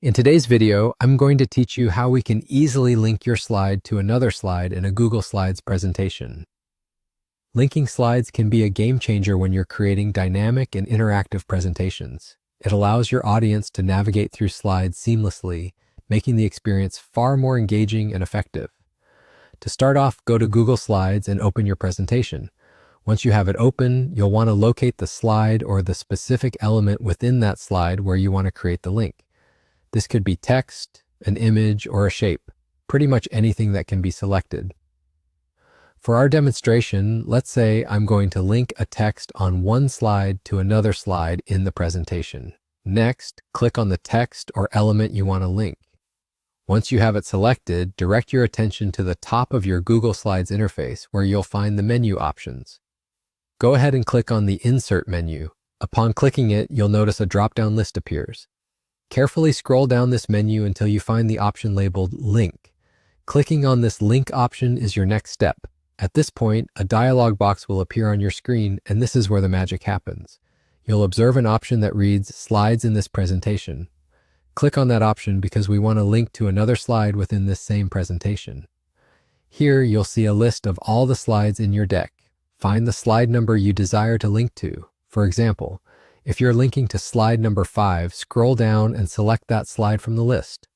In today's video, I'm going to teach you how we can easily link your slide to another slide in a Google Slides presentation. Linking slides can be a game changer when you're creating dynamic and interactive presentations. It allows your audience to navigate through slides seamlessly, making the experience far more engaging and effective. To start off, go to Google Slides and open your presentation. Once you have it open, you'll want to locate the slide or the specific element within that slide where you want to create the link. This could be text, an image, or a shape, pretty much anything that can be selected. For our demonstration, let's say I'm going to link a text on one slide to another slide in the presentation. Next, click on the text or element you want to link. Once you have it selected, direct your attention to the top of your Google Slides interface where you'll find the menu options. Go ahead and click on the Insert menu. Upon clicking it, you'll notice a drop-down list appears. Carefully scroll down this menu until you find the option labeled Link. Clicking on this Link option is your next step. At this point, a dialog box will appear on your screen, and this is where the magic happens. You'll observe an option that reads Slides in this presentation. Click on that option because we want to link to another slide within this same presentation. Here, you'll see a list of all the slides in your deck. Find the slide number you desire to link to. For example, if you're linking to slide number 5, scroll down and select that slide from the list.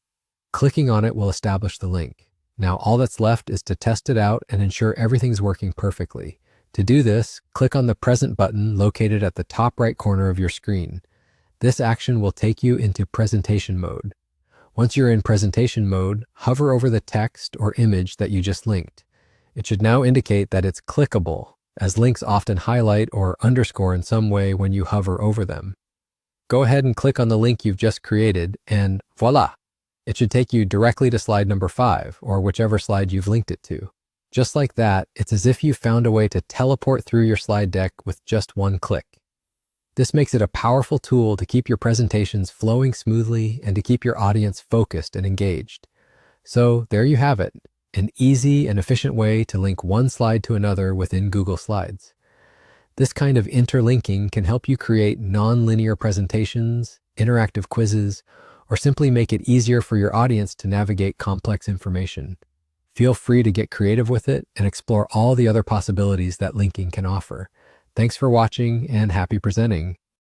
Clicking on it will establish the link. Now all that's left is to test it out and ensure everything's working perfectly. To do this, click on the Present button located at the top right corner of your screen. This action will take you into presentation mode. Once you're in presentation mode, hover over the text or image that you just linked. It should now indicate that it's clickable, as links often highlight or underscore in some way when you hover over them. Go ahead and click on the link you've just created, and voila! It should take you directly to slide number 5, or whichever slide you've linked it to. Just like that, it's as if you found a way to teleport through your slide deck with just one click. This makes it a powerful tool to keep your presentations flowing smoothly and to keep your audience focused and engaged. So there you have it. An easy and efficient way to link one slide to another within Google Slides. This kind of interlinking can help you create non-linear presentations, interactive quizzes, or simply make it easier for your audience to navigate complex information. Feel free to get creative with it and explore all the other possibilities that linking can offer. Thanks for watching and happy presenting.